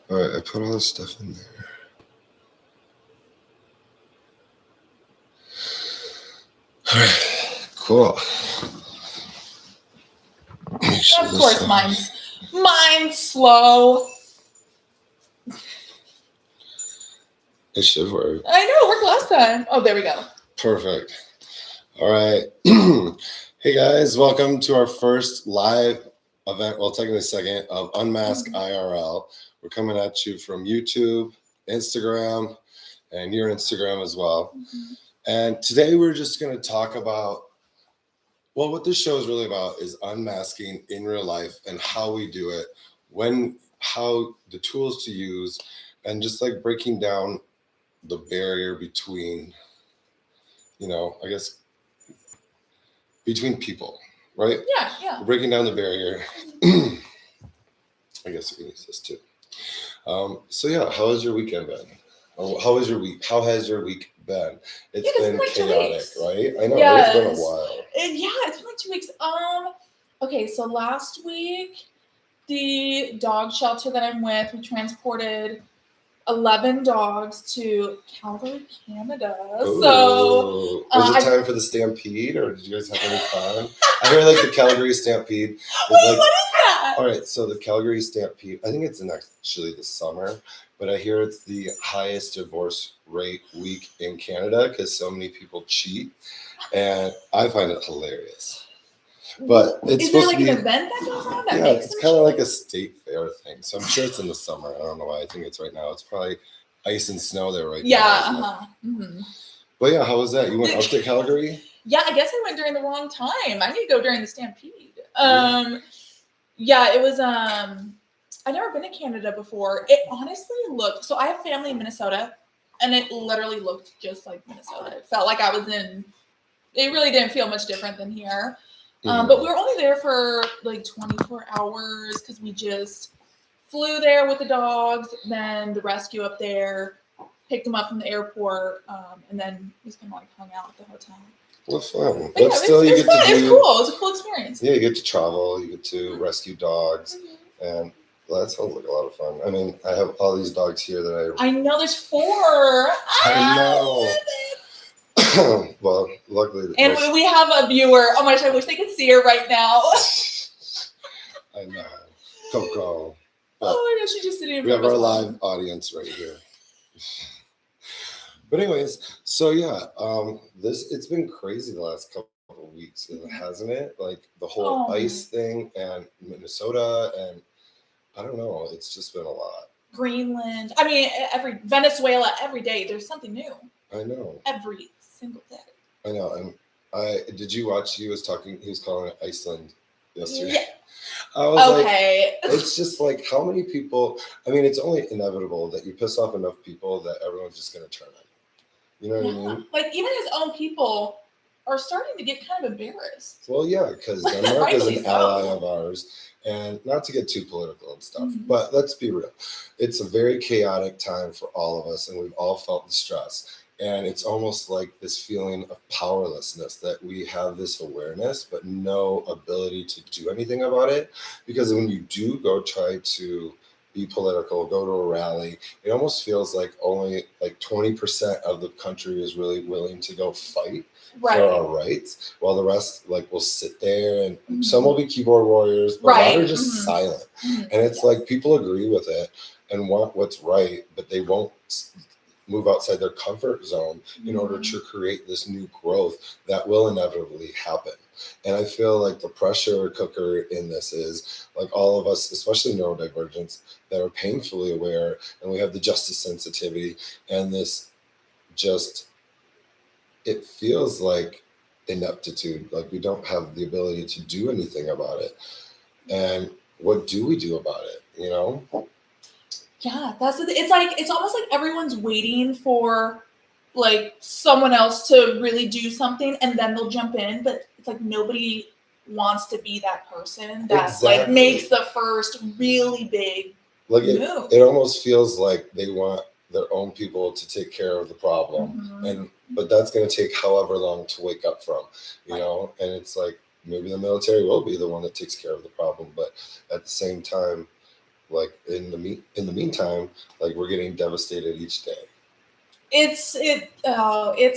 All right, I put all this stuff in there. All right, cool. Of course, mine's slow. It should work. I know, it worked last time. Oh, there we go. Perfect. All right. Hey guys, welcome to our first live event, well, technically second, of Unmasked IRL. We're coming at you from YouTube, Instagram, and your Instagram as well. And today we're just going to talk about, well, what this show is really about is unmasking in real life and how we do it, how the tools to use, and just like breaking down the barrier between, I guess, between people, right? Yeah. We're breaking down the barrier. I guess we can use this too. So yeah, how has your weekend been? How was your week? How has your week been? It's been like chaotic, right? I know, yes. It's been a while. It's been like 2 weeks. Okay, so last week, the dog shelter that I'm with, we transported 11 dogs to Calgary, Canada. Ooh. So was it time for the stampede, or did you guys have any fun? I heard like the Calgary Stampede. Wait, what is that? All right, so the Calgary Stampede, I think it's actually this summer, but I hear it's the highest divorce rate week in Canada because so many people cheat, and I find it hilarious. But it's is there supposed like to be an event that goes on? That it's kind of like a state fair thing. So I'm sure it's in the summer. I don't know why I think it's right now. It's probably ice and snow there right now. Yeah. But yeah, how was that? You went up to Calgary? Yeah, I guess I went during the wrong time. I need to go during the Stampede. Yeah, it was I've never been to Canada before. It honestly looked, so I have family in Minnesota, and it literally looked just like Minnesota. It felt like I was in, it really didn't feel much different than here. But we were only there for like 24 hours because we just flew there with the dogs, then the rescue up there, picked them up from the airport, and then we just kind of like hung out at the hotel. Well, fun. But it's cool. It's a cool experience. Yeah, you get to travel, you get to rescue dogs, and well, that sounds like a lot of fun. I mean, I have all these dogs here that I know there's 4. I know. Well, luckily. And we have a viewer. Oh my gosh, I wish they could see her right now. I know. Coco. But oh my gosh, she just didn't. We have our live audience right here. But anyways, so yeah, it's been crazy the last couple of weeks, hasn't it? Like the whole ice thing and Minnesota, and I don't know, it's just been a lot. Greenland. I mean, Venezuela, every day there's something new. I know. Every single day. I know. And did you watch? He was calling it Iceland yesterday. Yeah. I was okay. It's just like how many people. I mean, it's only inevitable that you piss off enough people that everyone's just going to turn on you. You know what I mean? Like even his own people are starting to get kind of embarrassed. Well, yeah, because Denmark is an ally of ours. And not to get too political and stuff, but let's be real. It's a very chaotic time for all of us, and we've all felt the stress. And it's almost like this feeling of powerlessness that we have this awareness, but no ability to do anything about it. Because when you do go try to be political, go to a rally, it almost feels like only like 20% of the country is really willing to go fight for our rights, while the rest like will sit there and some will be keyboard warriors, but a lot are just silent. And it's like people agree with it and want what's right, but they won't move outside their comfort zone in order to create this new growth that will inevitably happen. And I feel like the pressure cooker in this is like all of us, especially neurodivergents, that are painfully aware, and we have the justice sensitivity, and this just, it feels like ineptitude, like we don't have the ability to do anything about it. And what do we do about it, you know? Yeah, it's almost like everyone's waiting for like someone else to really do something and then they'll jump in, but it's like nobody wants to be that person that like makes the first really big move. It almost feels like they want their own people to take care of the problem, but that's going to take however long to wake up from, you know. And it's like maybe the military will be the one that takes care of the problem, but at the same time, like in the meantime, like we're getting devastated each day. It's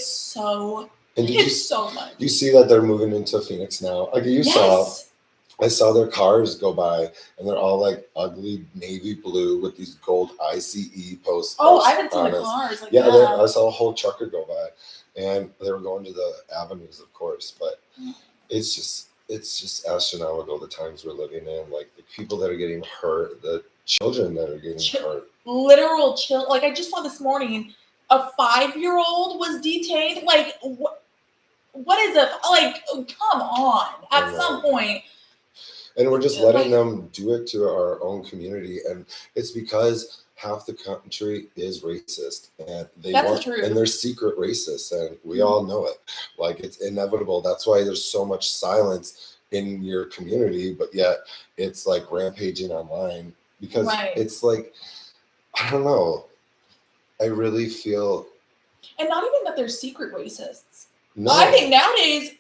so And it's so much. you see that they're moving into Phoenix now? Like I saw their cars go by, and they're all like ugly navy blue with these gold ICE posts. Oh, I haven't seen the cars. Like, yeah, I saw a whole trucker go by, and they were going to the avenues, of course. But it's just astronomical the times we're living in. Like the people that are getting hurt, the children that are getting hurt. Literal chill. Like I just saw this morning, a 5-year-old was detained. Like what is like? Come on! At some point. And we're just letting them do it to our own community, and it's because half the country is racist, and and they're secret racist, and we all know it. Like it's inevitable. That's why there's so much silence in your community, but yet it's like rampaging online because it's like, I don't know. I really feel, and not even that they're secret racists. No. I think nowadays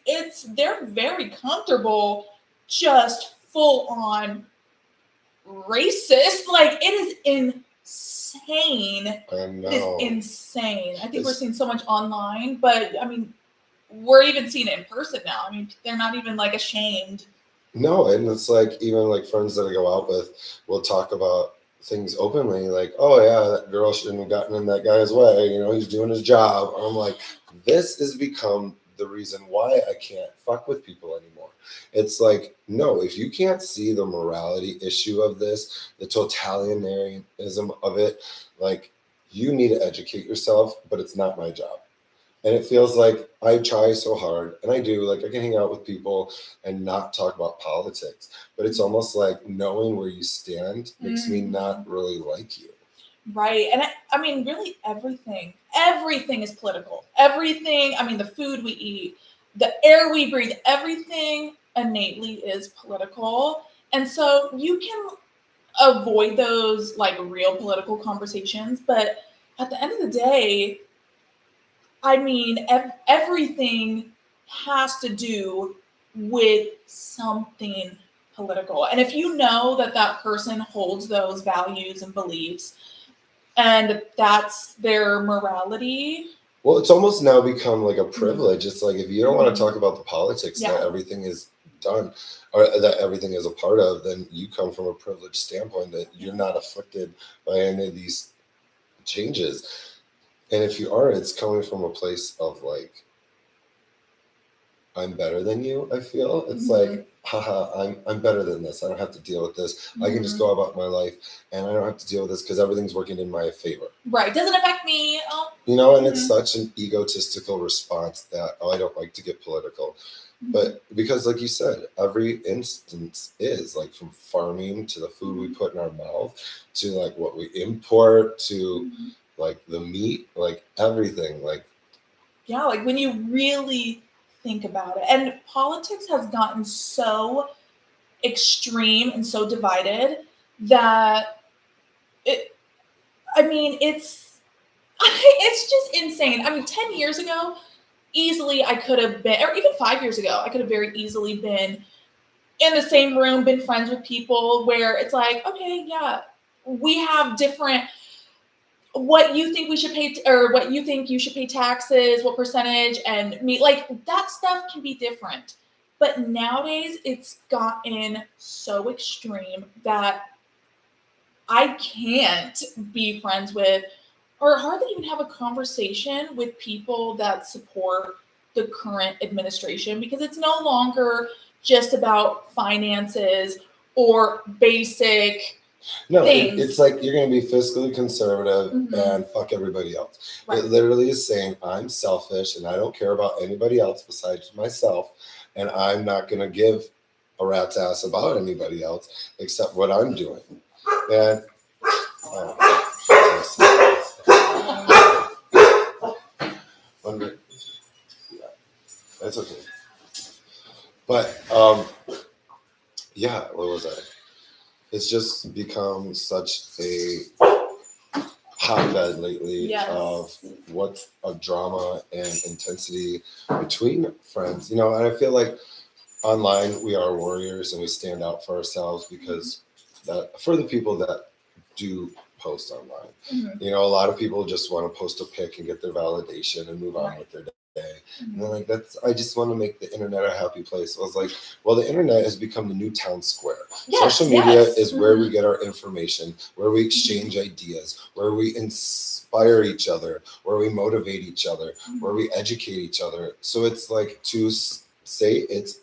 they're very comfortable just full on racist. Like it is insane. I know. It is insane. I think we're seeing so much online, but I mean, we're even seeing it in person now. I mean, they're not even like ashamed. No, and it's like even like friends that I go out with will talk about things openly, like, oh yeah, that girl shouldn't have gotten in that guy's way. You know, he's doing his job. I'm like, this has become the reason why I can't fuck with people anymore. It's like, no, if you can't see the morality issue of this, the totalitarianism of it, like you need to educate yourself, but it's not my job. And it feels like I try so hard, and I do, like I can hang out with people and not talk about politics, but it's almost like knowing where you stand makes me not really like you. Right. And I mean, really everything is political. Everything, I mean, the food we eat, the air we breathe, everything innately is political. And so you can avoid those like real political conversations, but at the end of the day, I mean, everything has to do with something political. And if you know that that person holds those values and beliefs and that's their morality. Well, it's almost now become like a privilege. It's like if you don't want to talk about the politics that everything is done or that everything is a part of, then you come from a privileged standpoint that you're not afflicted by any of these changes. And if you are, it's coming from a place of like, I'm better than you, I feel. It's like, haha, I'm better than this. I don't have to deal with this. I can just go about my life and I don't have to deal with this because everything's working in my favor. Right. Doesn't affect me. Oh. You know, and it's such an egotistical response that, I don't like to get political. But because like you said, every instance is like from farming to the food we put in our mouth to like what we import to like the meat, like everything. Like, yeah, like when you really think about it. And politics has gotten so extreme and so divided that it's just insane. I mean, 10 years ago, easily I could have been, or even 5 years ago, I could have very easily been in the same room, been friends with people where it's like, okay, yeah, we have different, what you think we should pay, or what you think you should pay taxes, what percentage, and me, like that stuff can be different. But nowadays it's gotten so extreme that I can't be friends with, or hardly even have a conversation with people that support the current administration, because it's no longer just about finances or basic things. It's like you're going to be fiscally conservative and fuck everybody else. Right. It literally is saying I'm selfish and I don't care about anybody else besides myself, and I'm not going to give a rat's ass about anybody else except what I'm doing. And that's okay. But yeah, what was I? It's just become such a hotbed lately of what a drama and intensity between friends. You know, and I feel like online we are warriors and we stand out for ourselves because that for the people that do post online. Mhm. You know, a lot of people just want to post a pic and get their validation and move on with their day. And they're like, I just want to make the internet a happy place. I was like, well, the internet has become the new town square. Yes, Social media yes. is where we get our information, where we exchange ideas, where we inspire each other, where we motivate each other, where we educate each other. So it's like to say it's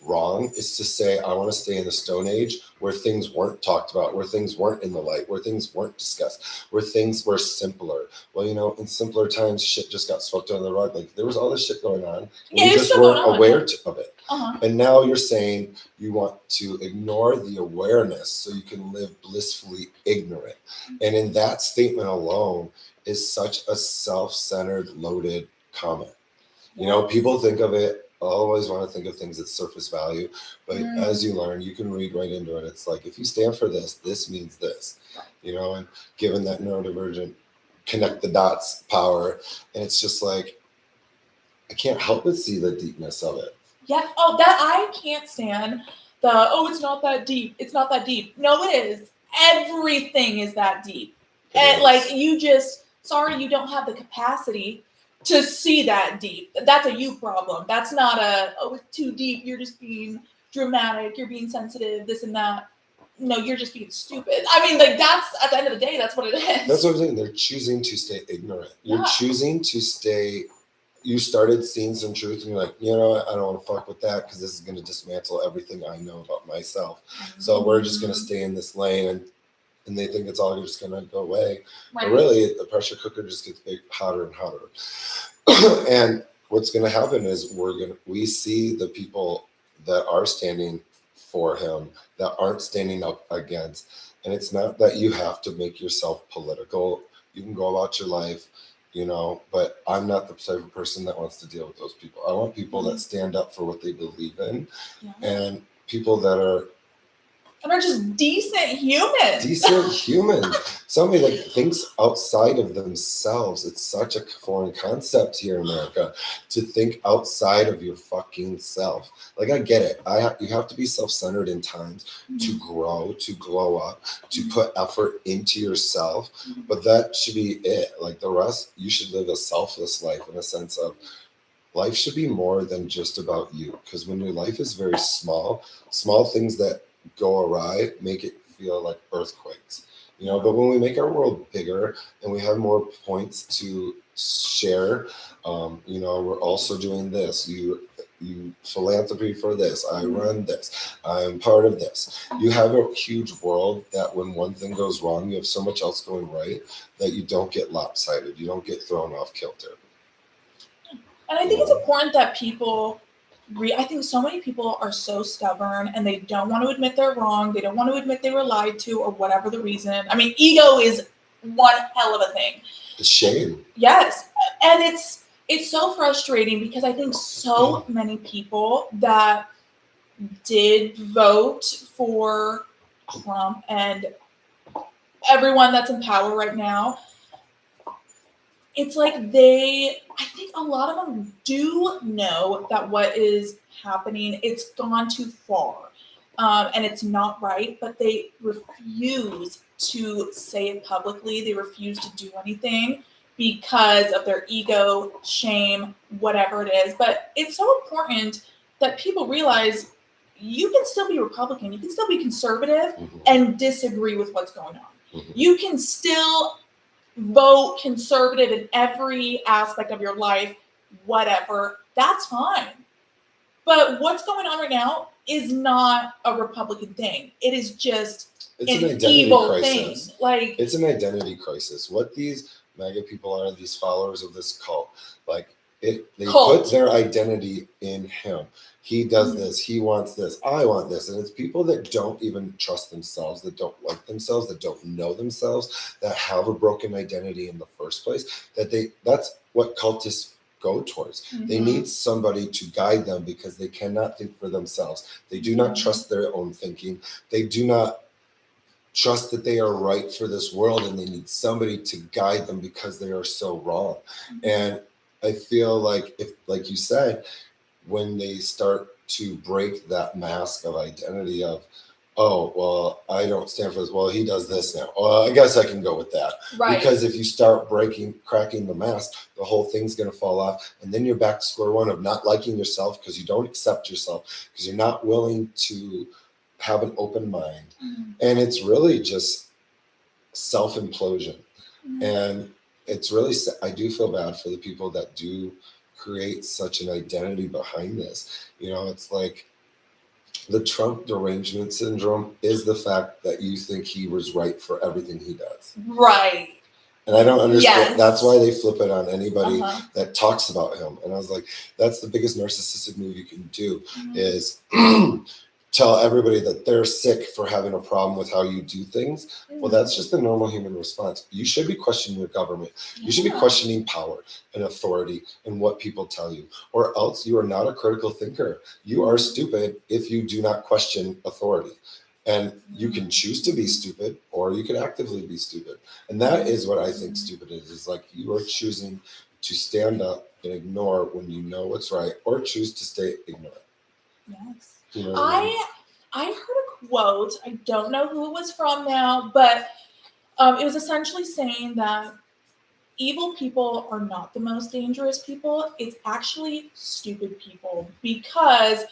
wrong is to say I want to stay in the Stone Age where things weren't talked about, where things weren't in the light, where things weren't discussed, where things were simpler. Well, you know, in simpler times, shit just got swept under the rug. Like there was all this shit going on, and Yeah, we it's just still weren't going on, aware yeah. of it. Uh-huh. And now you're saying you want to ignore the awareness so you can live blissfully ignorant. And in that statement alone is such a self-centered, loaded comment. You know, people think of it, I always want to think of things at surface value, but as you learn, you can read right into it. It's like, if you stand for this, this means this, you know, and given that neurodivergent connect the dots power, and it's just like, I can't help but see the deepness of it. Yeah. Oh, that I can't stand it's not that deep. It's not that deep. No, it is. Everything is that deep. And like you don't have the capacity to see that deep. That's a you problem. That's not it's too deep. You're just being dramatic. You're being sensitive, this and that. No, you're just being stupid. I mean, like that's at the end of the day, that's what it is. That's what I'm saying. They're choosing to stay ignorant. You're choosing to stay. You started seeing some truth and you're like, you know what? I don't want to fuck with that because this is going to dismantle everything I know about myself. So we're just going to stay in this lane, and they think it's all just going to go away. Right. But really, the pressure cooker just gets hotter and hotter. And what's going to happen is we see the people that are standing for him that aren't standing up against. And it's not that you have to make yourself political. You can go about your life, you know, but I'm not the type of person that wants to deal with those people. I want people that stand up for what they believe in, and people that are just decent humans. Decent humans. Somebody that thinks outside of themselves. It's such a foreign concept here in America to think outside of your fucking self. Like, I get it. You have to be self-centered in times to grow, to glow up, to put effort into yourself. But that should be it. Like the rest, you should live a selfless life in a sense of life should be more than just about you. Because when your life is very small things that go awry make it feel like earthquakes, you know. But when we make our world bigger and we have more points to share, you know, we're also doing this. You philanthropy for this. I run this. I'm part of this. You have a huge world that when one thing goes wrong, you have so much else going right that you don't get lopsided. You don't get thrown off kilter. And I think it's important that people I think so many people are so stubborn and they don't want to admit they're wrong. They don't want to admit they were lied to or whatever the reason. I mean, ego is one hell of a thing. The shame. Yes. And it's so frustrating because I think so many people that did vote for Trump and everyone that's in power right now, it's like I think a lot of them do know that what is happening, it's gone too far, and it's not right, but they refuse to say it publicly. They refuse to do anything because of their ego, shame, whatever it is. But it's so important that people realize you can still be Republican, you can still be conservative and disagree with what's going on. You can still vote conservative in every aspect of your life, whatever, that's fine. But what's going on right now is not a Republican thing. It is just an evil crisis. Thing. Like, it's an identity crisis. What these MAGA people are, these followers of this cult, like they put their identity in him. He does this, he wants this, I want this. And it's people that don't even trust themselves, that don't like themselves, that don't know themselves, that have a broken identity in the first place, that's what cultists go towards. They need somebody to guide them because they cannot think for themselves. They do not trust their own thinking. They do not trust that they are right for this world, and they need somebody to guide them because they are so wrong. And I feel like, if, like you said, when they start to break that mask of identity of oh, well, I don't stand for this. Well, he does this now. Well, I guess I can go with that. Right. Because if you start cracking the mask, the whole thing's going to fall off. And then you're back to square one of not liking yourself because you don't accept yourself, because you're not willing to have an open mind. And it's really just self implosion. And it's really, I do feel bad for the people that do create such an identity behind this. It's like, the Trump derangement syndrome is the fact that you think he was right for everything he does. Right. And I don't understand. Yes. That's why they flip it on anybody that talks about him. And I was like, that's the biggest narcissistic move you can do is tell everybody that they're sick for having a problem with how you do things. Well, that's just the normal human response. You should be questioning your government. You should be questioning power and authority and what people tell you, or else you are not a critical thinker. You are stupid if you do not question authority. And you can choose to be stupid, or you can actively be stupid. And that is what I think stupid is like you are choosing to stand up and ignore when you know what's right, or choose to stay ignorant. Yes. You know what I mean? I heard a quote. I don't know who it was from now, but it was essentially saying that evil people are not the most dangerous people. It's actually stupid people, because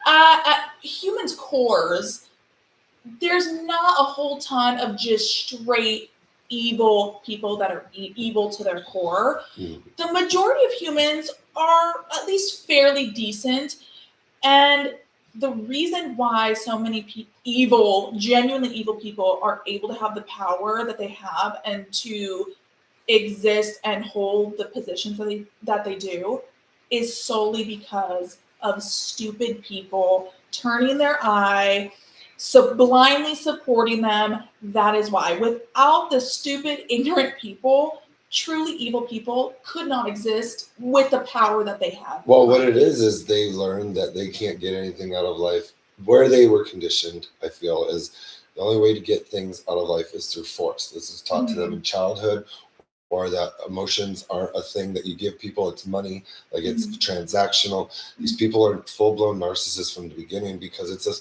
at humans' cores, there's not a whole ton of just straight evil people that are evil to their core. The majority of humans are at least fairly decent. And the reason why so many genuinely evil people are able to have the power that they have and to exist and hold the positions that they do is solely because of stupid people turning their eye, so blindly supporting them. That is why. Without the stupid, ignorant people, truly evil people could not exist with the power that they have. Well, what it is they learn that they can't get anything out of life where they were conditioned. I feel is the only way to get things out of life is through force. This is taught to them in childhood, or that emotions aren't a thing that you give people. It's money, like it's transactional. These people are full-blown narcissists from the beginning, because it's a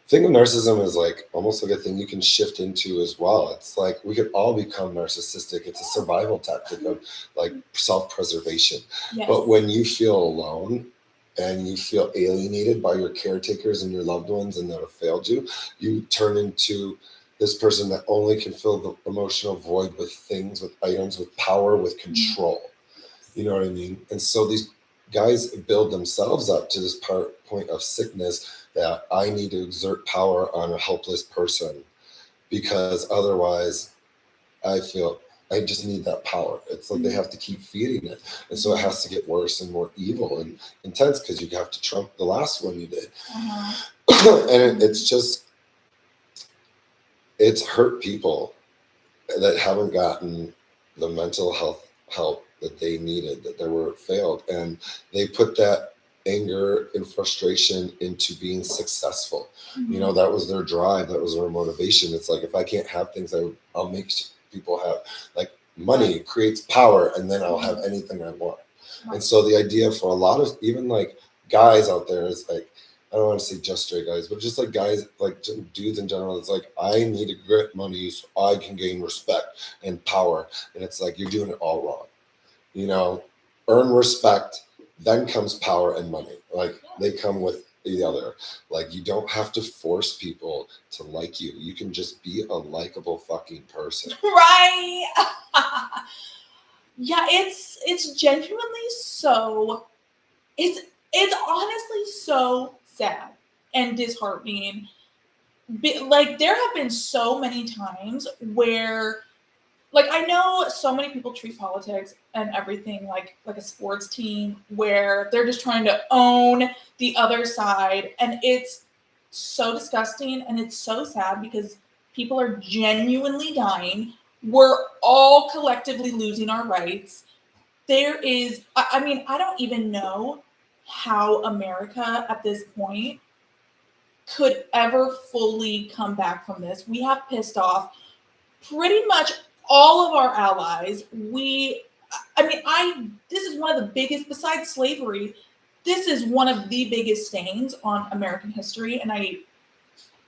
thing of narcissism is like almost like a thing you can shift into as well. It's like we could all become narcissistic. It's a survival tactic of like self-preservation. Yes. But when you feel alone and you feel alienated by your caretakers and your loved ones and that have failed you, you turn into this person that only can fill the emotional void with things, with items, with power, with control. You know what I mean? And so these guys build themselves up to this point of sickness, that I need to exert power on a helpless person, because otherwise I feel I just need that power. It's like they have to keep feeding it. And so it has to get worse and more evil and intense, because you have to trump the last one you did. And it's hurt people that haven't gotten the mental health help that they needed, that they were failed. And they put that anger and frustration into being successful. That was their drive. That was their motivation. It's like, if I can't have things, I'll make people have, like, money creates power, and then I'll have anything I want. And so the idea for a lot of even like guys out there is like, I don't want to say just straight guys, but just like guys, like dudes in general, it's like, I need to get money so I can gain respect and power. And it's like, you're doing it all wrong. Earn respect, then comes power and money. Like, they come with the other. Like, you don't have to force people to like you. You can just be a likable fucking person. Right. Yeah, it's genuinely so, it's honestly so sad and disheartening. Like, there have been so many times where, like, I know so many people treat politics and everything like a sports team, where they're just trying to own the other side. And it's so disgusting, and it's so sad, because people are genuinely dying. We're all collectively losing our rights. There is, I mean, I don't even know how America at this point could ever fully come back from this. We have pissed off pretty much all of our allies. This is one of the biggest, besides slavery, this is one of the biggest stains on American history. And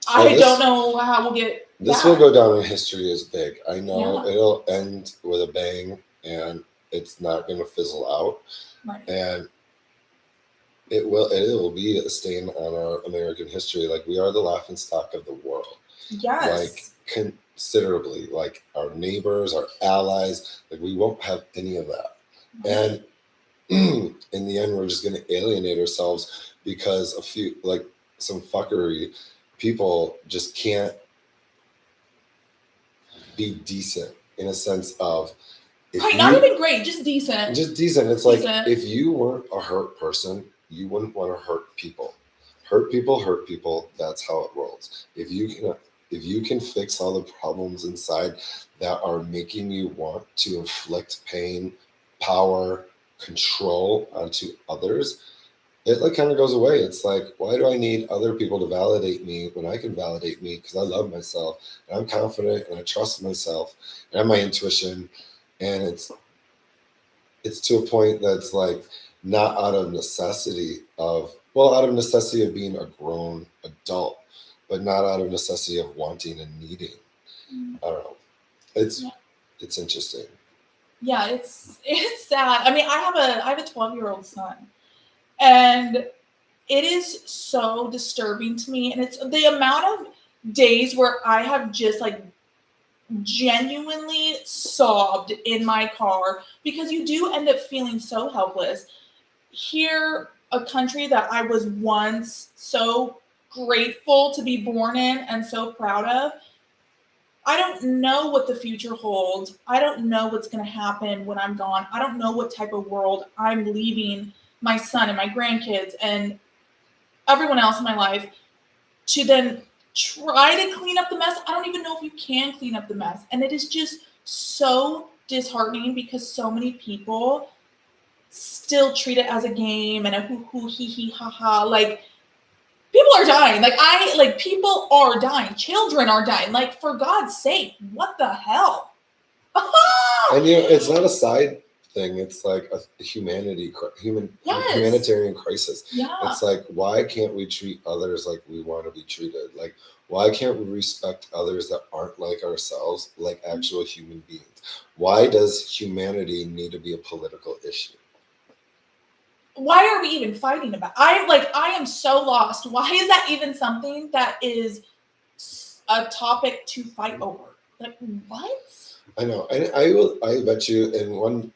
I don't know how we'll get this back. will go down in history as big. I know Yeah. it'll end with a bang, and it's not going to fizzle out. Right. And it will be a stain on our American history. Like, we are the laughingstock of the world. Yes. Like, considerably. Like, our neighbors, our allies, like, we won't have any of that. Right. And in the end, we're just going to alienate ourselves because some fuckery people just can't be decent, in a sense of, not even great, just decent. Just decent. It's like, if you weren't a hurt person, you wouldn't want to hurt people. Hurt people. That's how it rolls. If you can fix all the problems inside that are making you want to inflict pain, power, control onto others, it like kind of goes away. It's like, why do I need other people to validate me when I can validate me? Because I love myself, and I'm confident, and I trust myself, and I have my intuition, and it's to a point that's like, not out of necessity of being a grown adult, but not out of necessity of wanting and needing. I don't know. It's interesting. Yeah, it's sad. I mean, I have a 12-year-old son, and it is so disturbing to me. And it's the amount of days where I have just like genuinely sobbed in my car, because you do end up feeling so helpless. Here, a country that I was once so grateful to be born in and so proud of, I don't know what the future holds. I don't know what's going to happen when I'm gone. I don't know what type of world I'm leaving my son and my grandkids and everyone else in my life to then try to clean up the mess. I don't even know if you can clean up the mess. And it is just so disheartening, because so many people still treat it as a game and a hoo hee hee ha ha. Like, people are dying. People are dying. Children are dying. Like, for God's sake, what the hell? And it's not a side thing. It's like a humanitarian crisis. Yeah. It's like, why can't we treat others like we want to be treated? Like, why can't we respect others that aren't like ourselves, like actual human beings? Why does humanity need to be a political issue? Why are we even fighting about? I am so lost. Why is that even something that is a topic to fight over? Like, what? I know. And I bet you,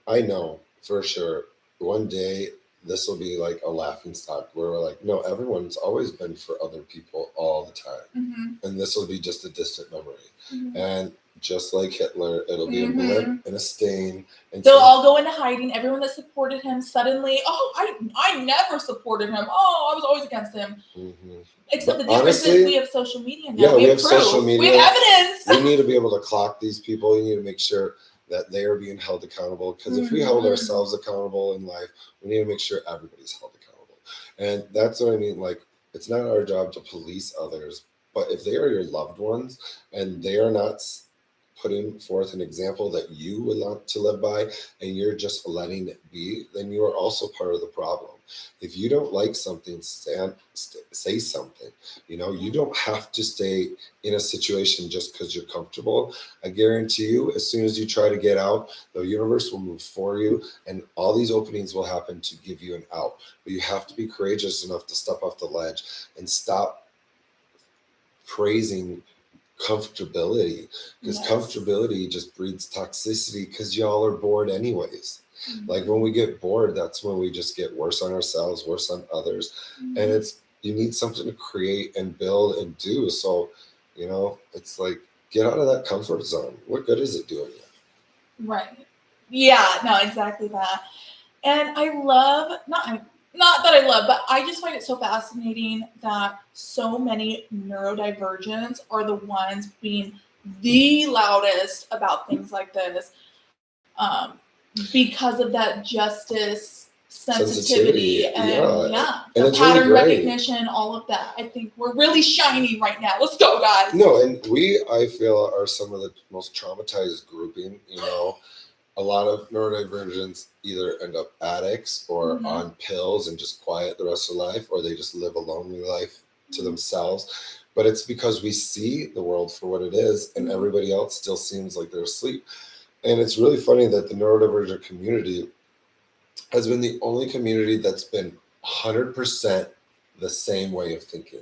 I know for sure, one day this will be like a laughing stock where we're like, no, everyone's always been for other people all the time. Mm-hmm. And this will be just a distant memory. Mm-hmm. And just like Hitler, it'll be a blip and a stain. And they'll all go into hiding. Everyone that supported him suddenly, I never supported him. Oh, I was always against him. Mm-hmm. Except the difference is we have social media now. Yeah, we have social media. We have evidence. We need to be able to clock these people. You need to make sure that they are being held accountable. Because if we hold ourselves accountable in life, we need to make sure everybody's held accountable. And that's what I mean. Like, it's not our job to police others, but if they are your loved ones and they are not putting forth an example that you would like to live by, and you're just letting it be, then you are also part of the problem. If you don't like something, say something. You don't have to stay in a situation just because you're comfortable. I guarantee you, as soon as you try to get out, the universe will move for you, and all these openings will happen to give you an out. But you have to be courageous enough to step off the ledge and stop praising comfortability, because comfortability just breeds toxicity, because y'all are bored anyways. Like, when we get bored, that's when we just get worse on ourselves, worse on others. And you need something to create and build and do. So it's like, get out of that comfort zone. What good is it doing you? Right. Yeah, no, exactly that. And I love, not that I love, but I just find it so fascinating that so many neurodivergents are the ones being the loudest about things like this, because of that justice sensitivity and the pattern recognition, all of that. I think we're really shining right now. Let's go, guys. No, and I feel, are some of the most traumatized grouping. A lot of neurodivergents either end up addicts or on pills and just quiet the rest of life, or they just live a lonely life to themselves. But it's because we see the world for what it is, and everybody else still seems like they're asleep. And it's really funny that the neurodivergent community has been the only community that's been 100% the same way of thinking.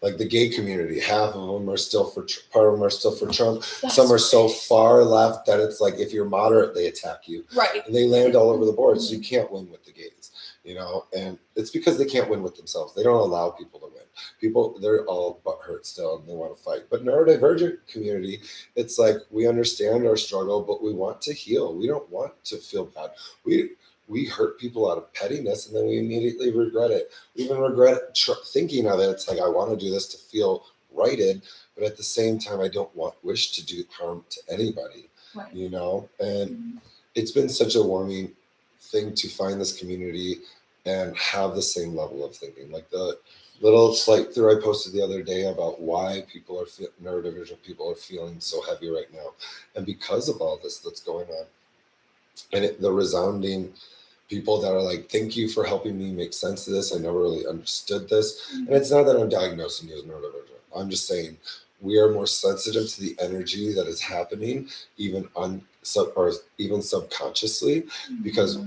Like the gay community, half of them are still for part of them are still for Trump. Some are so far left that it's like if you're moderate, they attack you. Right. And they land all over the board, so you can't win with the gays, you know. And it's because they can't win with themselves. They don't allow people to win. People, they're all butthurt still, and they want to fight. But neurodivergent community, it's like we understand our struggle, but we want to heal. We don't want to feel bad. We hurt people out of pettiness, and then we immediately regret it. We even regret thinking of it. It's like, I want to do this to feel righted, but at the same time, I don't wish to do harm to anybody, Right. you know? And it's been such a warming thing to find this community and have the same level of thinking. Like the little slight through I posted the other day about why people are neurodivergent people are feeling so heavy right now. And because of all this that's going on, and the resounding people that are like, thank you for helping me make sense of this. I never really understood this. And it's not that I'm diagnosing you as neurodivergent. I'm just saying we are more sensitive to the energy that is happening, even even subconsciously, because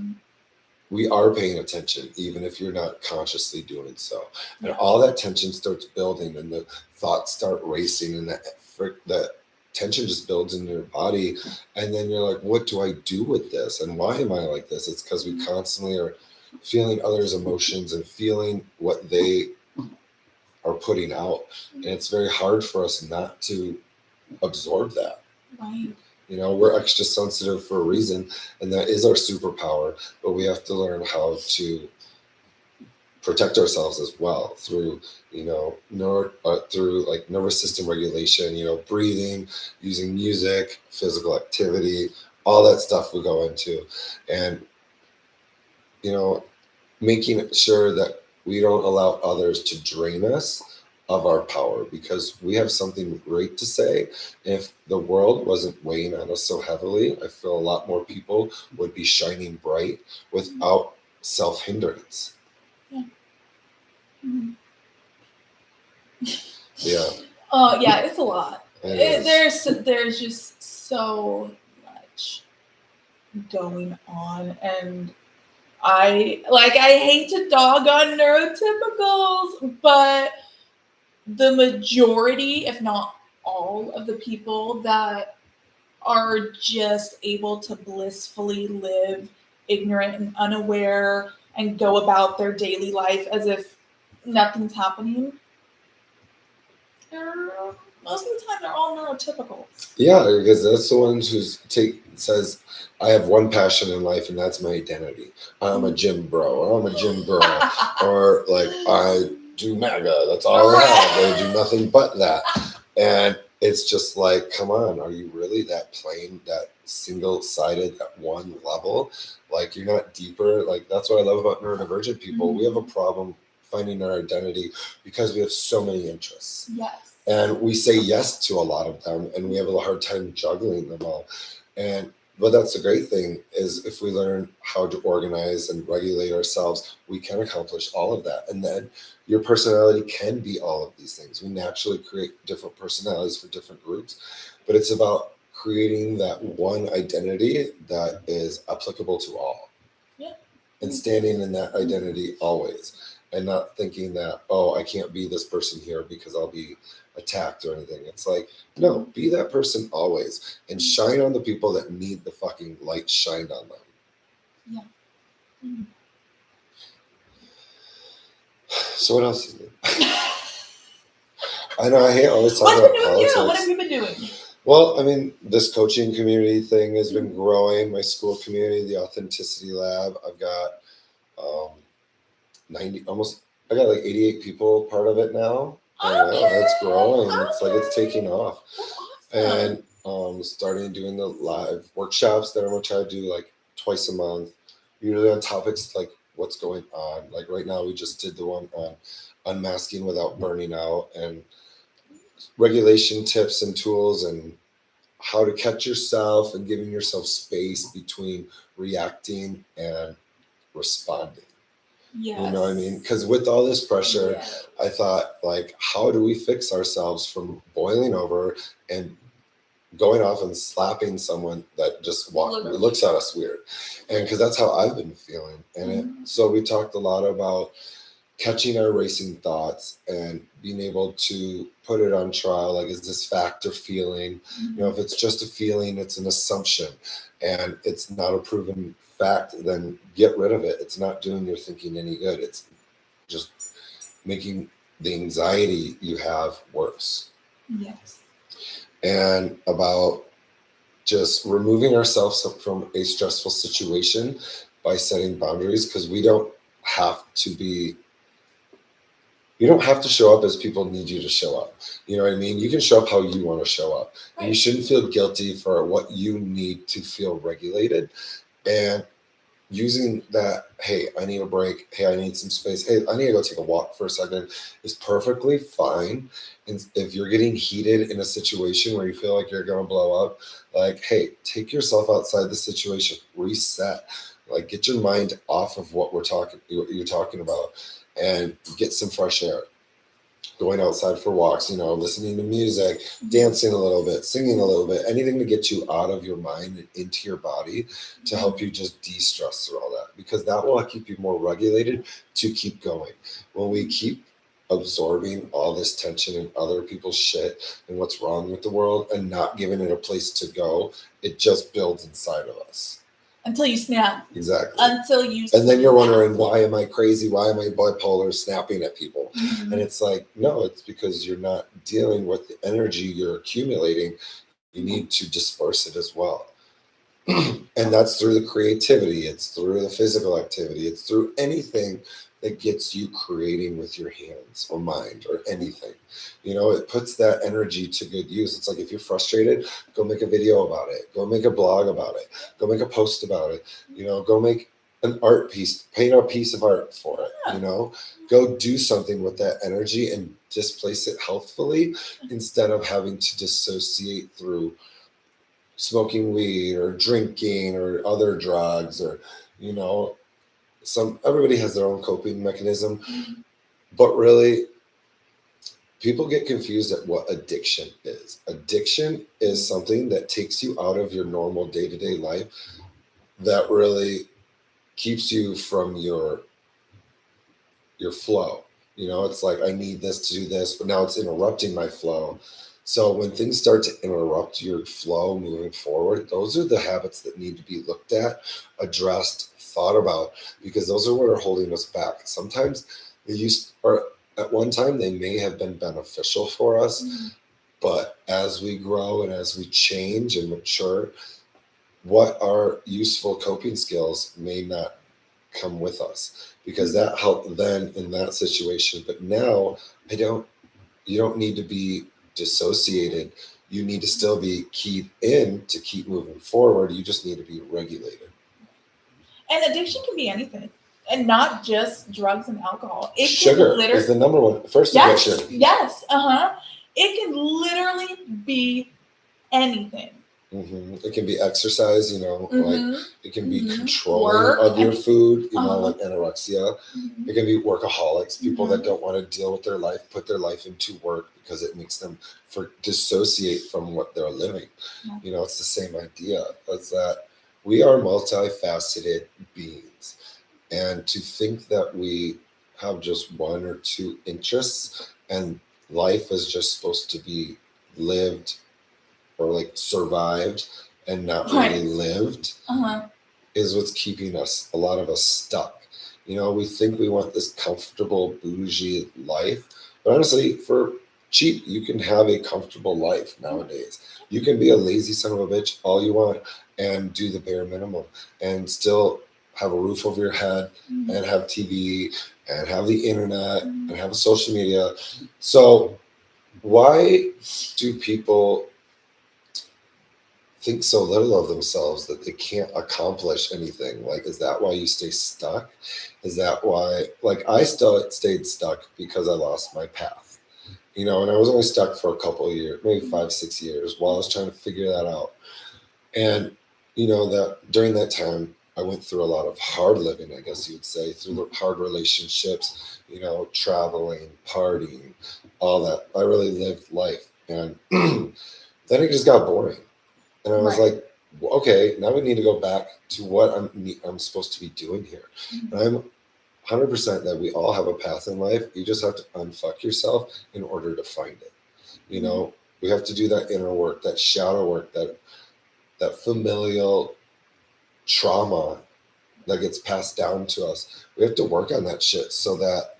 we are paying attention, even if you're not consciously doing so. And all that tension starts building, and the thoughts start racing, and that tension just builds in your body. And then you're like, what do I do with this? And why am I like this? It's because we constantly are feeling others' emotions and feeling what they are putting out. And it's very hard for us not to absorb that. Right. You know, we're extra sensitive for a reason, and that is our superpower, but we have to learn how to protect ourselves as well through, you know, through like nervous system regulation, you know, breathing, using music, physical activity, all that stuff we go into. And, you know, making sure that we don't allow others to drain us of our power, because we have something great to say. If the world wasn't weighing on us so heavily, I feel a lot more people would be shining bright without self-hindrance. Yeah. Oh, yeah, it's a lot. There's just so much going on, and I hate to dog on neurotypicals, but the majority, if not all, of the people that are just able to blissfully live ignorant and unaware and go about their daily life as if nothing's happening, most of the time they're all neurotypical. Yeah, because that's the ones who says, I have one passion in life, and that's my identity. I'm a gym bro, or I'm a gym girl, or like I do MAGA. That's all I have. I do nothing but that. And it's just like, come on, are you really that plain, that single-sided at one level? Like, you're not deeper. Like, that's what I love about neurodivergent people. We have a problem finding our identity because we have so many interests. Yes. And we say yes to a lot of them, and we have a hard time juggling them all. But that's the great thing, is if we learn how to organize and regulate ourselves, we can accomplish all of that. And then your personality can be all of these things. We naturally create different personalities for different groups, but it's about creating that one identity that is applicable to all. Yeah. And standing in that identity always, and not thinking that, oh, I can't be this person here because I'll be attacked or anything. It's like, no, be that person always, and shine on the people that need the fucking light shined on them. Yeah. Mm-hmm. So what else is new? I know I hate always talking about politics. What have you been doing? Well, I mean, this coaching community thing has been growing. My school community, the Authenticity Lab, I've got 90, almost, I got like 88 people part of it now. Okay. That's growing. It's like it's taking off. That's awesome. And starting doing the live workshops that I'm gonna try to do like twice a month, usually on topics like what's going on. Like right now, we just did the one on unmasking without burning out, and regulation tips and tools, and how to catch yourself, and giving yourself space between reacting and responding. Yes. You know what I mean? Because with all this pressure, Yes. I thought, like, how do we fix ourselves from boiling over and going off and slapping someone that just looks at us weird? And because that's how I've been feeling. And so we talked a lot about catching our racing thoughts and being able to put it on trial. Like, is this fact or feeling? You know, if it's just a feeling, it's an assumption and it's not a proven fact, then get rid of it. It's not doing your thinking any good. It's just making the anxiety you have worse. Yes. And about just removing ourselves from a stressful situation by setting boundaries, because we don't have to be, you don't have to show up as people need you to show up. You know what I mean? You can show up how you want to show up. Right. And you shouldn't feel guilty for what you need to feel regulated. And using that, hey, I need a break. Hey, I need some space. Hey, I need to go take a walk for a second is perfectly fine. And if you're getting heated in a situation where you feel like you're going to blow up, like, hey, take yourself outside the situation, reset, like get your mind off of what you're talking about, and get some fresh air. Going outside for walks, you know, listening to music, dancing a little bit, singing a little bit, anything to get you out of your mind and into your body to help you just de-stress through all that, because that will keep you more regulated to keep going. When we keep absorbing all this tension and other people's shit and what's wrong with the world and not giving it a place to go, it just builds inside of us. Until you snap. Exactly. Until you And then you're wondering, why am I crazy? Why am I bipolar, snapping at people? And it's like, no, it's because you're not dealing with the energy you're accumulating. You need to disperse it as well. And that's through the creativity. It's through the physical activity. It's through anything that gets you creating with your hands or mind or anything. You know, it puts that energy to good use. It's like, if you're frustrated, go make a video about it. Go make a blog about it. Go make a post about it. You know, go make an art piece, paint a piece of art for it. You know, go do something with that energy and displace it healthfully, instead of having to dissociate through smoking weed or drinking or other drugs, or, you know, everybody has their own coping mechanism. But really, people get confused at what addiction is. Addiction is something that takes you out of your normal day-to-day life, that really keeps you from your flow. You know, it's like, I need this to do this, but now it's interrupting my flow. So when things start to interrupt your flow moving forward, those are the habits that need to be looked at, addressed, thought about, because those are what are holding us back. Sometimes at one time they may have been beneficial for us, but as we grow and as we change and mature, what are useful coping skills may not come with us, because that helped then in that situation. But now you don't need to be dissociated. You need to still be keyed in to keep moving forward. You just need to be regulated. And addiction can be anything, and not just drugs and alcohol. Sugar is the number one first addiction. Yes. It can literally be anything. It can be exercise, you know, like it can be controlling of your food, you know, like anorexia. It can be workaholics, people that don't want to deal with their life, put their life into work because it makes them dissociate from what they're living. You know, it's the same idea as that we are multifaceted beings. And to think that we have just one or two interests and life is just supposed to be lived or like survived and not really lived is what's keeping a lot of us stuck. You know, we think we want this comfortable, bougie life, but honestly, for cheap, you can have a comfortable life nowadays. You can be a lazy son of a bitch all you want and do the bare minimum and still have a roof over your head and have TV and have the internet and have a social media. So why do people think so little of themselves that they can't accomplish anything? Like, is that why you stay stuck? Is that why, like, I still stayed stuck because I lost my path, you know, and I was only stuck for a couple of years, maybe 5-6 years while I was trying to figure that out. And, you know, that during that time, I went through a lot of hard living, I guess you would say, through hard relationships, you know, traveling, partying, all that. I really lived life. And then it just got boring. And I was Right. like, well, okay, now we need to go back to what I'm supposed to be doing here. And I'm 100% that we all have a path in life. You just have to unfuck yourself in order to find it. You know, we have to do that inner work, that shadow work, that familial trauma that gets passed down to us. We have to work on that shit so that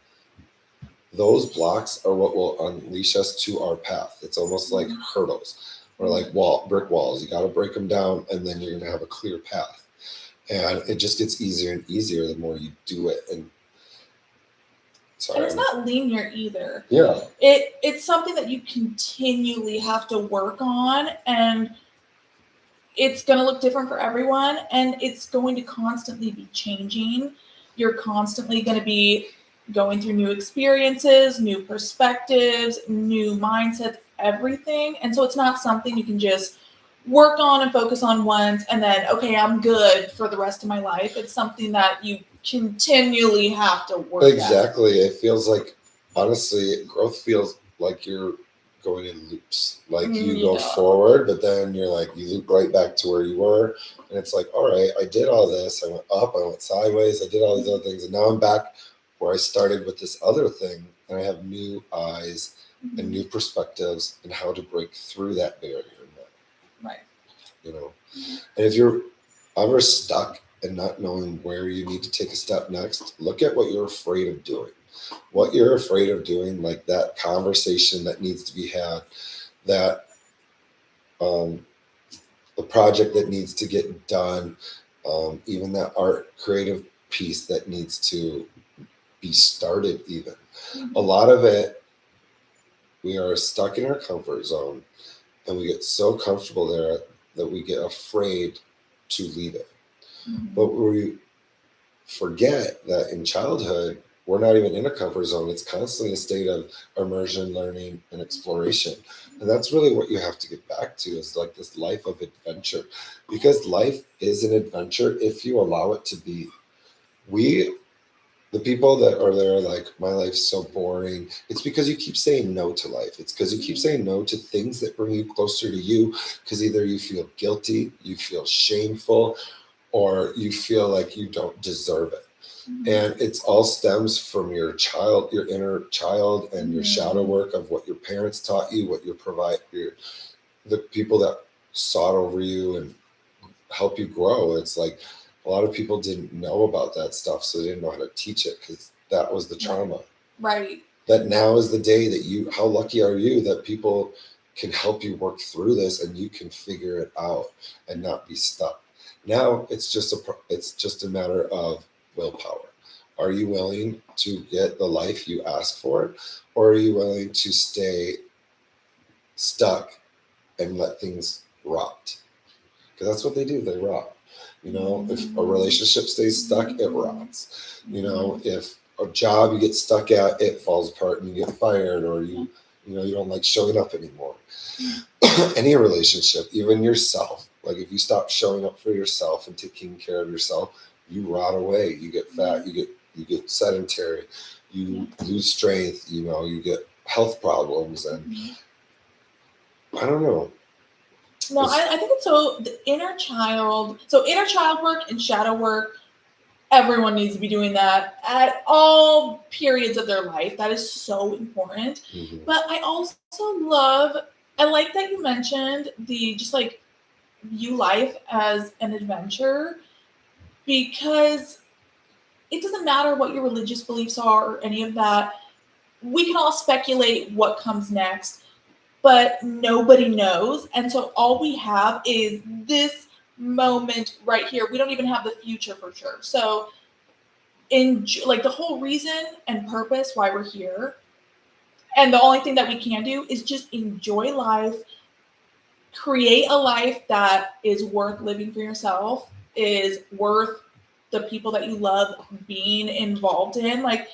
those blocks are what will unleash us to our path. It's almost like hurdles or like brick walls. You got to break them down, and then you're going to have a clear path. And it just gets easier and easier the more you do it. And it's not linear either. Yeah. It's something that you continually have to work on, and it's going to look different for everyone, and it's going to constantly be changing. You're constantly going to be going through new experiences, new perspectives, new mindsets, everything. And so it's not something you can just work on and focus on once and then, okay, I'm good for the rest of my life. It's something that you continually have to work Exactly. It feels like, honestly, growth feels like you're going in loops. Like you go forward, but then you're like, you loop right back to where you were. And it's like, all right, I did all this. I went up, I went sideways, I did all these other things. And now I'm back where I started with this other thing. And I have new eyes and new perspectives and how to break through that barrier. Right. You know, and if you're ever stuck and not knowing where you need to take a step next, look at what you're afraid of doing. What you're afraid of doing, like that conversation that needs to be had, that the project that needs to get done, even that art creative piece that needs to be started even. A lot of it, we are stuck in our comfort zone and we get so comfortable there that we get afraid to leave it. But we forget that in childhood, we're not even in a comfort zone. It's constantly a state of immersion, learning, and exploration. And that's really what you have to get back to, is like this life of adventure. Because life is an adventure if you allow it to be. The people that are there like, my life's so boring, it's because you keep saying no to life. It's because you keep saying no to things that bring you closer to you, because either you feel guilty, you feel shameful, or you feel like you don't deserve it. And it's all stems from your inner child, and your shadow work of what your parents taught you, what you provide, the people that sought over you and help you grow. It's like a lot of people didn't know about that stuff, so they didn't know how to teach it because that was the trauma. Right. That now is the day that how lucky are you that people can help you work through this and you can figure it out and not be stuck. Now it's just a matter of willpower. Are you willing to get the life you ask for, or are you willing to stay stuck and let things rot? Because that's what they do, they rot. You know, if a relationship stays stuck, it rots. You know, if a job you get stuck at, it falls apart and you get fired, or you don't like showing up anymore. Any relationship, even yourself, like if you stop showing up for yourself and taking care of yourself, you rot away. You get fat, you get sedentary, you lose strength, you get health problems, and I don't know. No, I think it's so the inner child work and shadow work, everyone needs to be doing that at all periods of their life. That is so important. But I also I like that you mentioned just like view life as an adventure, because it doesn't matter what your religious beliefs are or any of that. We can all speculate what comes next, but nobody knows. And so all we have is this moment right here. We don't even have the future for sure. So like the whole reason and purpose why we're here, and the only thing that we can do is just enjoy life, create a life that is worth living for yourself, is worth the people that you love being involved in. Like,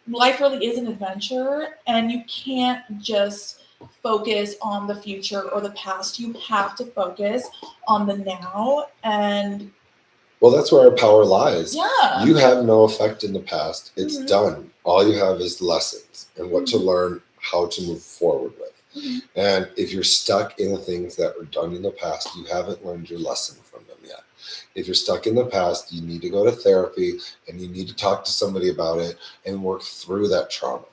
life really is an adventure, and you can't just focus on the future or the past. You have to focus on the now and Well, that's where our power lies. Yeah. You have no effect in the past. It's Mhm. done. All you have is lessons and what to Mhm. learn, how to move forward with. Mhm. And if you're stuck in the things that were done in the past, you haven't learned your lesson from them yet. If you're stuck in the past, you need to go to therapy and you need to talk to somebody about it and work through that trauma.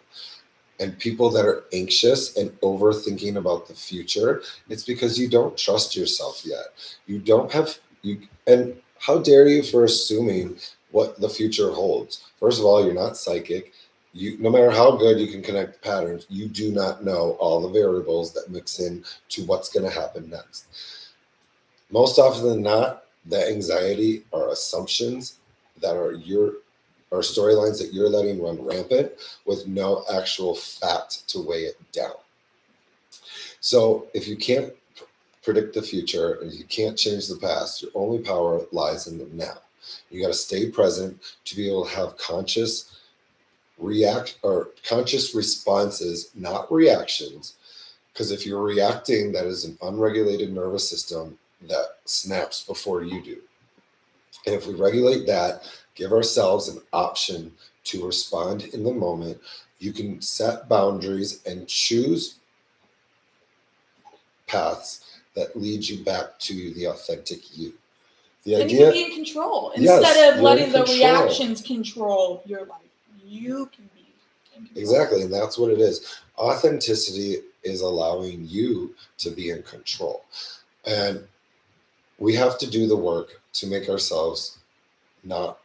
And people that are anxious and overthinking about the future, it's because you don't trust yourself yet. You don't have you and how dare you for assuming what the future holds? First of all, you're not psychic. You, no matter how good you can connect patterns, you do not know all the variables that mix in to what's going to happen next. Most often than not, that anxiety are assumptions that are your or storylines that you're letting run rampant with no actual fact to weigh it down. So if you can't predict the future and you can't change the past, your only power lies in the now. You got to stay present to be able to have conscious responses, not reactions. Because if you're reacting, that is an unregulated nervous system that snaps before you do. And if we regulate that, give ourselves an option to respond in the moment, you can set boundaries and choose paths that lead you back to the authentic you. The And you can idea, be in control yes, instead of you're in letting the control. reactions control your life. You can be in control. Exactly, and that's what it is. Authenticity is allowing you to be in control. And we have to do the work to make ourselves not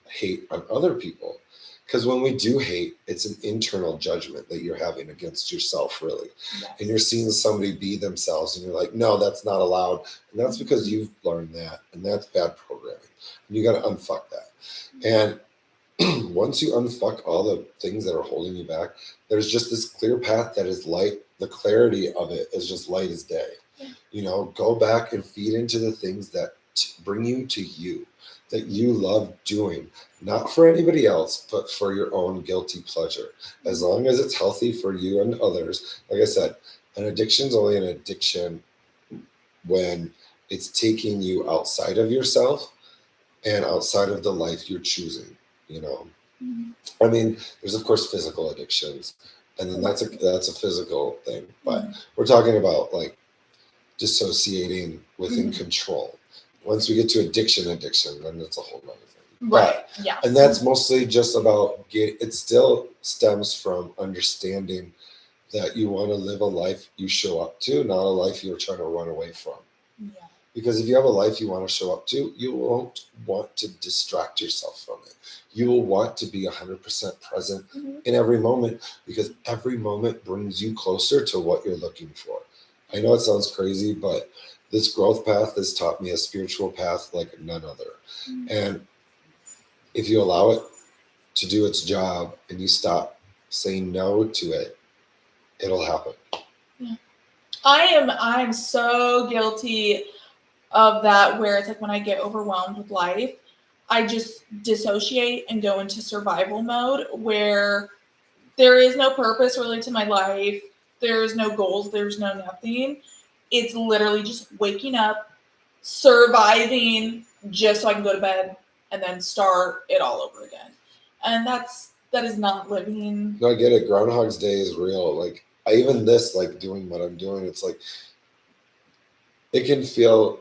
hate on other people. Because when we do hate, it's an internal judgment that you're having against yourself, really. Yes. And you're seeing somebody be themselves, and you're like, no, that's not allowed. And that's because you've learned that, and that's bad programming. And you got to unfuck that. And once you unfuck all the things that are holding you back, there's just this clear path that is light. The clarity of it is just light as day. Yeah. Go back and feed into the things that bring you to you, that you love doing, not for anybody else, but for your own guilty pleasure. As long as it's healthy for you and others, like I said, an addiction is only an addiction when it's taking you outside of yourself and outside of the life you're choosing. Mhm. I mean, there's of course physical addictions, and then that's a physical thing, but we're talking about like dissociating within Mhm. control. Once we get to addiction, then it's a whole other thing. Right. Yeah. And that's mostly just about it still stems from understanding that you want to live a life you show up to, not a life you're trying to run away from. Yeah. Because if you have a life you want to show up to, you won't want to distract yourself from it. You will want to be 100% present in every moment, because every moment brings you closer to what you're looking for. I know it sounds crazy, but this growth path has taught me a spiritual path like none other. And if you allow it to do its job and you stop saying no to it, it'll happen. Yeah. I'm so guilty of that, where it's like when I get overwhelmed with life, I just dissociate and go into survival mode where there is no purpose really to my life. There's no goals, there's no nothing. It's literally just waking up, surviving just so I can go to bed and then start it all over again. And that is not living. No, I get it. Groundhog's Day is real. Like even this, like doing what I'm doing, it's like it can feel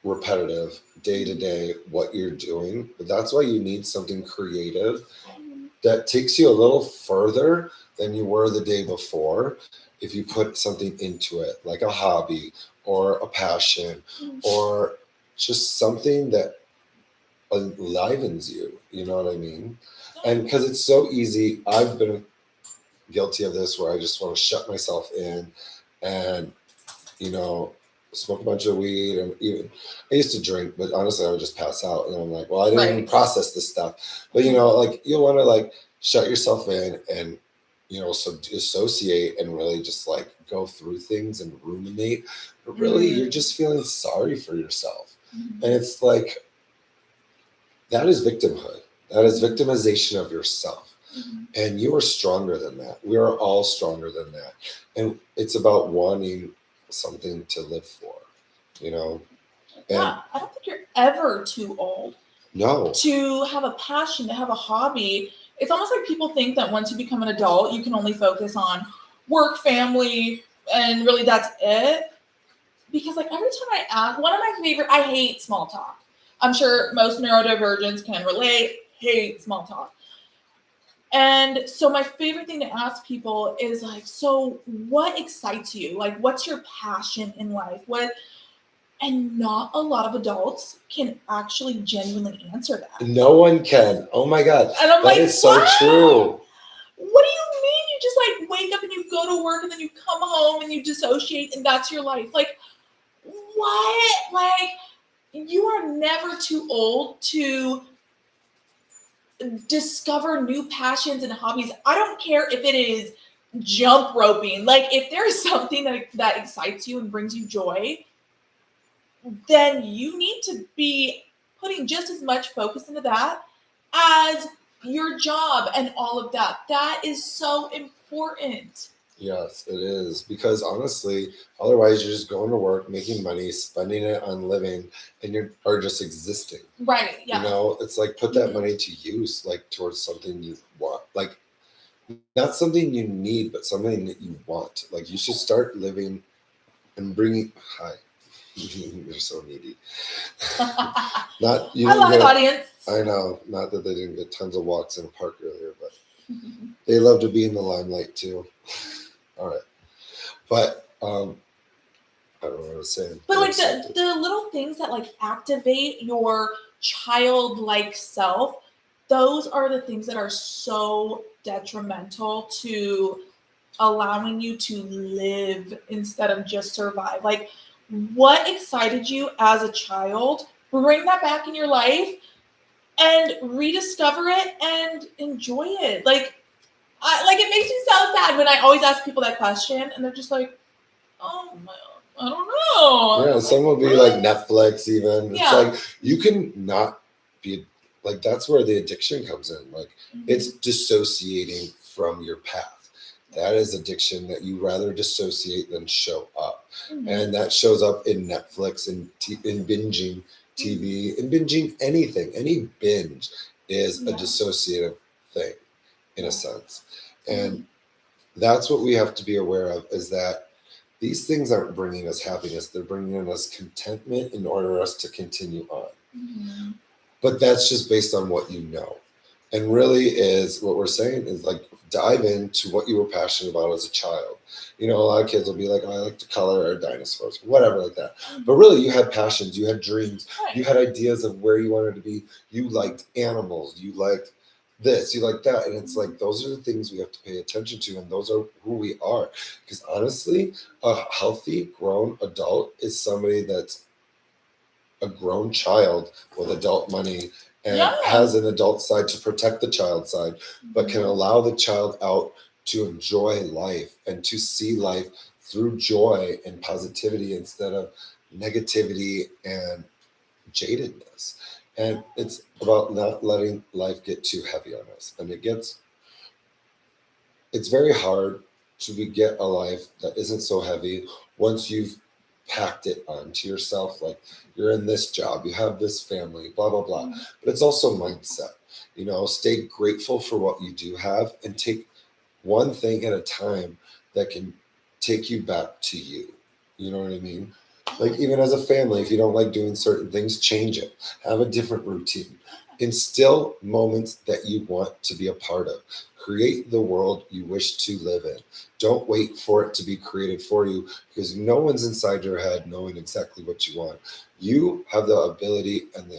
repetitive day to day what you're doing, but that's why you need something creative that takes you a little further than you were the day before. If you put something into it, like a hobby or a passion or just something that enlivens you, you know what I mean? And because it's so easy, I've been guilty of this where I just want to shut myself in and, smoke a bunch of weed. And even I used to drink, but honestly, I would just pass out. And I'm like, well, I didn't even process this stuff. But, like you'll want to like shut yourself in and, so dissociate and really just like go through things and ruminate. But really, you're just feeling sorry for yourself. And it's like, that is victimhood. That is victimization of yourself. And you are stronger than that. We are all stronger than that. And it's about wanting something to live for, And yeah, I don't think you're ever too old no, to have a passion, to have a hobby. It's almost like people think that once you become an adult, you can only focus on work, family, and really that's it. Because like every time I ask, one of my favorite, I hate small talk. I'm sure most neurodivergents can relate, hate small talk. And so my favorite thing to ask people is like, so what excites you? Like, what's your passion in life? And not a lot of adults can actually genuinely answer that. no one can. Oh my God. And I'm That like, is so wow. true. What do you mean? You just like wake up and you go to work and then you come home and you dissociate and that's your life. Like, what? Like, you are never too old to discover new passions and hobbies. I don't care if it is jump roping. Like, if there is something that excites you and brings you joy, then you need to be putting just as much focus into that as your job and all of that. That is so important. Yes, it is. Because honestly, otherwise you're just going to work, making money, spending it on living, and or just existing. Right. Yeah. You know, it's like put that money to use, like towards something you want. Like not something you need, but something that you want. Like you should start living and bringing. Hi, you're so needy. Not you. I love Didn't get, audience. I know. Not that they didn't get tons of walks in a park earlier, but they love to be in the limelight too. All right, but I don't know what I was saying. But like the little things that like activate your childlike self, those are the things that are so detrimental to allowing you to live instead of just survive. Like, what excited you as a child? Bring that back in your life and rediscover it and enjoy it. Like, it makes me so sad when I always ask people that question and they're just like, oh my, I don't know. Yeah, some will be like Netflix even. It's Yeah. like you can not be like that's where the addiction comes in. Like it's dissociating from your path. That is addiction that you rather dissociate than show up. And that shows up in Netflix and in binging TV and binging anything. Any binge is a dissociative thing in a sense. And that's what we have to be aware of is that these things aren't bringing us happiness. They're bringing us contentment in order for us to continue on. But that's just based on what you know. And really is what we're saying is like dive into what you were passionate about as a child. You know, a lot of kids will be like, oh, I like to color or dinosaurs, whatever like that. But really you had passions, you had dreams, you had ideas of where you wanted to be. You liked animals, you liked this, you like that. And it's like, those are the things we have to pay attention to. And those are who we are. Because honestly, a healthy grown adult is somebody that's a grown child with adult money and has an adult side to protect the child side, but can allow the child out to enjoy life and to see life through joy and positivity instead of negativity and jadedness. And it's about not letting life get too heavy on us. And it's very hard to get a life that isn't so heavy once you've packed it onto yourself. Like you're in this job, you have this family, blah, blah, blah. But it's also mindset. You know, stay grateful for what you do have and take one thing at a time that can take you back to you. You know what I mean? Like even as a family, if you don't like doing certain things, change it. Have a different routine. Instill moments that you want to be a part of. Create the world you wish to live in. Don't wait for it to be created for you because no one's inside your head knowing exactly what you want. You have the ability and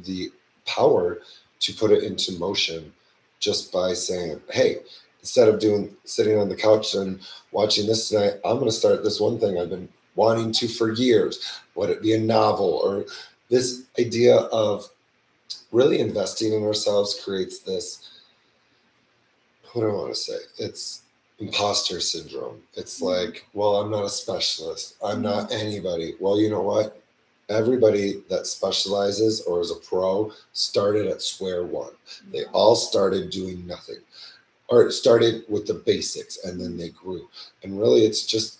the power to put it into motion just by saying, hey, instead of sitting on the couch and watching this tonight, I'm going to start this one thing I've been wanting to for years. Would it be a novel or this idea of really investing in ourselves creates this, what do I want to say? It's imposter syndrome. It's like, well, I'm not a specialist. I'm not anybody. Well, you know what? Everybody that specializes or is a pro started at square one. They all started doing nothing or started with the basics and then they grew. And really it's just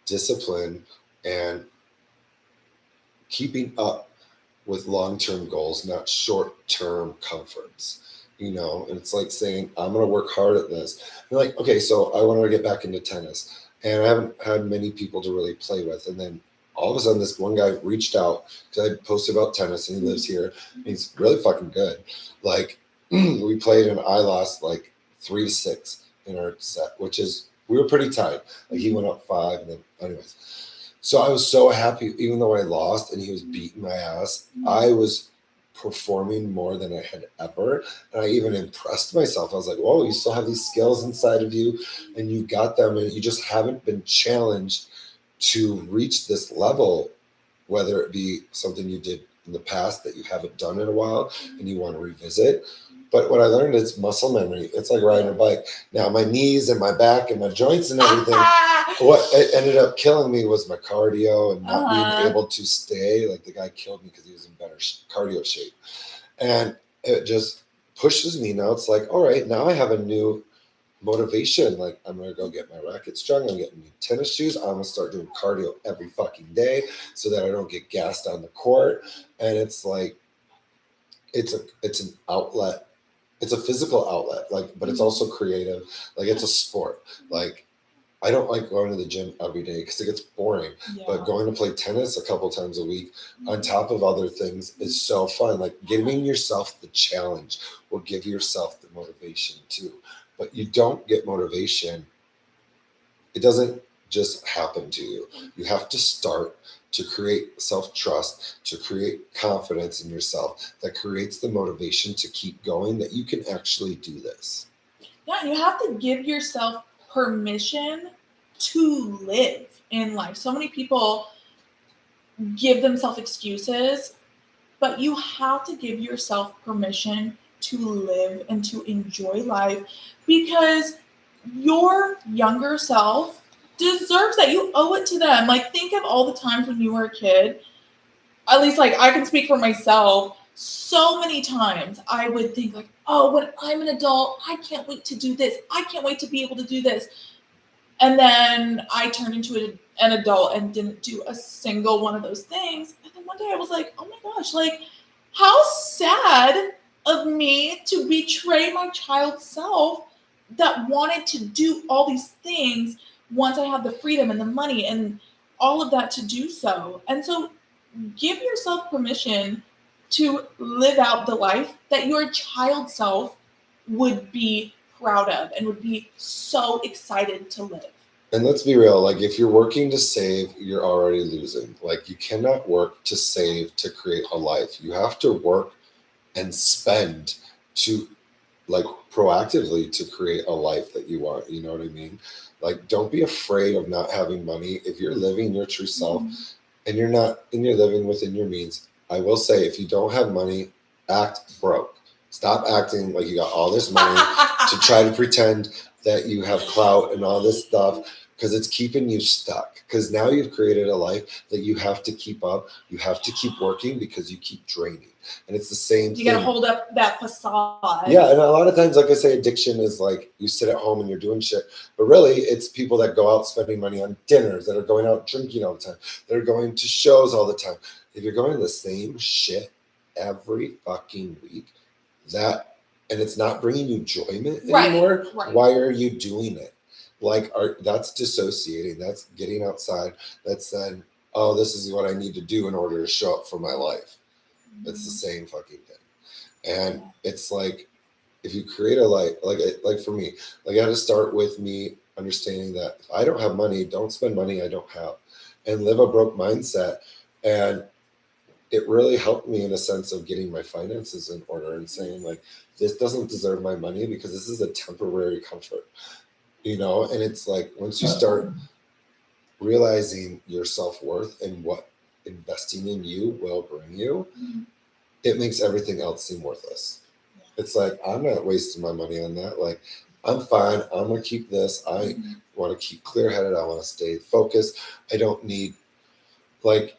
discipline and keeping up with long-term goals, not short-term comforts, you know. And it's like saying, I'm going to work hard at this. And like, okay, so I wanted to get back into tennis, and I haven't had many people to really play with. And then all of a sudden, this one guy reached out because I posted about tennis, and he lives here. And he's really fucking good. Like, we played, and I lost like 3-6 in our set, which is, we were pretty tight. Like, he went up 5, and then, anyways. So I was so happy, even though I lost and he was beating my ass, I was performing more than I had ever. And I even impressed myself. I was like, whoa, you still have these skills inside of you, and you got them, and you just haven't been challenged to reach this level, whether it be something you did in the past that you haven't done in a while and you want to revisit. But what I learned is muscle memory. It's like riding a bike. Now my knees and my back and my joints and everything, what it ended up killing me was my cardio and not being able to stay. Like, the guy killed me because he was in better cardio shape. And it just pushes me. Now it's like, all right, now I have a new motivation. Like, I'm going to go get my racket strung. I'm getting new tennis shoes. I'm going to start doing cardio every fucking day so that I don't get gassed on the court. And it's like, it's an outlet. It's a physical outlet, like, but it's also creative. Like, it's a sport. Like, I don't like going to the gym every day because it gets boring. Yeah. But going to play tennis a couple times a week on top of other things is so fun. Like, giving yourself the challenge will give yourself the motivation too. But you don't get motivation. It doesn't just happen to you. You have to start to create self-trust, to create confidence in yourself that creates the motivation to keep going, that you can actually do this. Yeah, and you have to give yourself permission to live in life. So many people give themselves excuses, but you have to give yourself permission to live and to enjoy life, because your younger self deserves that. You owe it to them. Like, think of all the times when you were a kid. At least, like, I can speak for myself. So many times I would think, like, oh, when I'm an adult, I can't wait to do this. I can't wait to be able to do this. And then I turned into an adult and didn't do a single one of those things. And then one day I was like, oh my gosh, like, how sad of me to betray my child self that wanted to do all these things once I had the freedom and the money and all of that to do so. And so give yourself permission to live out the life that your child self would be proud of and would be so excited to live. And let's be real, like, if you're working to save, you're already losing. Like, you cannot work to save to create a life. You have to work and spend to, like, proactively to create a life that you want. You know what I mean? Like, don't be afraid of not having money. If you're living your true self and you're living within your means, I will say, if you don't have money, act broke. Stop acting like you got all this money to try to pretend that you have clout and all this stuff, because it's keeping you stuck. Because now you've created a life that you have to keep up. You have to keep working because you keep draining. And it's the same thing. You got to hold up that facade. Yeah, and a lot of times, like I say, addiction is like you sit at home and you're doing shit. But really, it's people that go out spending money on dinners, that are going out drinking all the time, that are going to shows all the time. If you're going to the same shit every fucking week, and it's not bringing you enjoyment anymore, why are you doing it? Like, that's dissociating. That's getting outside. That's saying, oh, this is what I need to do in order to show up for my life. It's the same fucking thing. And it's like, if you create a life, like for me, like, I had to start with me understanding that if I don't have money, don't spend money I don't have, and live a broke mindset. And it really helped me in a sense of getting my finances in order and saying, like, this doesn't deserve my money because this is a temporary comfort, you know? And it's like, once you start realizing your self-worth and what investing in you will bring you, it makes everything else seem worthless. It's like, I'm not wasting my money on that. Like, I'm fine. I'm going to keep this. I want to keep clear-headed. I want to stay focused. I don't need, like,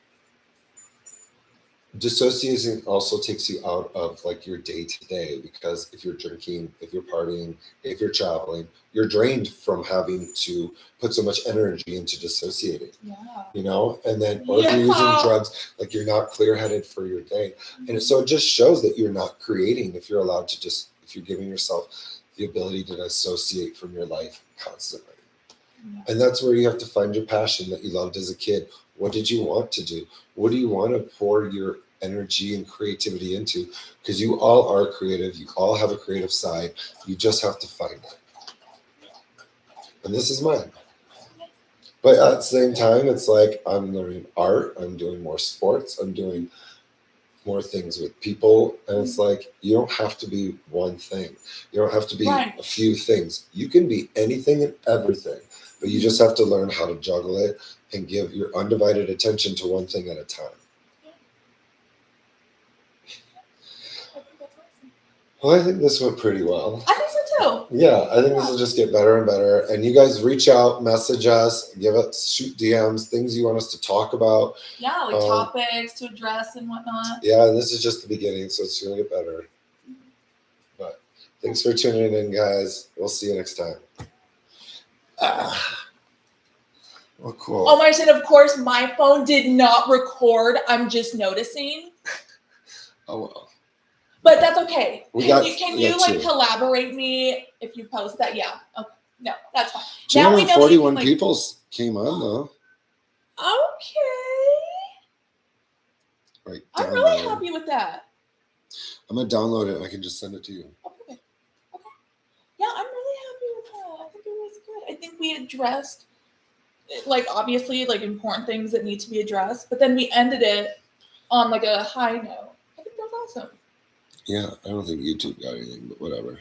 dissociating also takes you out of like your day to day, because if you're drinking, if you're partying, if you're traveling, you're drained from having to put so much energy into dissociating. Yeah. You know, and then, or if you're using drugs, like you're not clear headed for your day. And so it just shows that you're not creating if you're allowed to just, if you're giving yourself the ability to dissociate from your life constantly. Yeah. And that's where you have to find your passion that you loved as a kid. What did you want to do? What do you want to pour your energy and creativity into? Because you all are creative. You all have a creative side. You just have to find it. And this is mine. But at the same time, it's like I'm learning art. I'm doing more sports. I'm doing more things with people. And it's like, you don't have to be one thing. You don't have to be Right. a few things. You can be anything and everything. But you just have to learn how to juggle it and give your undivided attention to one thing at a time. I think that's awesome. Well, I think this went pretty well. I think so too. Yeah, I think this will just get better and better. And you guys reach out, message us, give us, shoot DMs, things you want us to talk about. Yeah, like topics to address and whatnot. Yeah, and this is just the beginning, so it's going to get better. But thanks for tuning in, guys. We'll see you next time. Well, cool. Oh my God, of course, my phone did not record. I'm just noticing. Oh, well. But that's okay. Can you like two. collaborate me if you post that? Yeah. Okay. No, that's fine. 241 people came on, though. Okay. Right. I'm really happy with that. I'm going to download it and I can just send it to you. Okay. Okay. Yeah, I'm really happy with that. I think it was good. I think we addressed, like, obviously, like, important things that need to be addressed, but then we ended it on, like, a high note. I think that was awesome. Yeah, I don't think YouTube got anything, but whatever.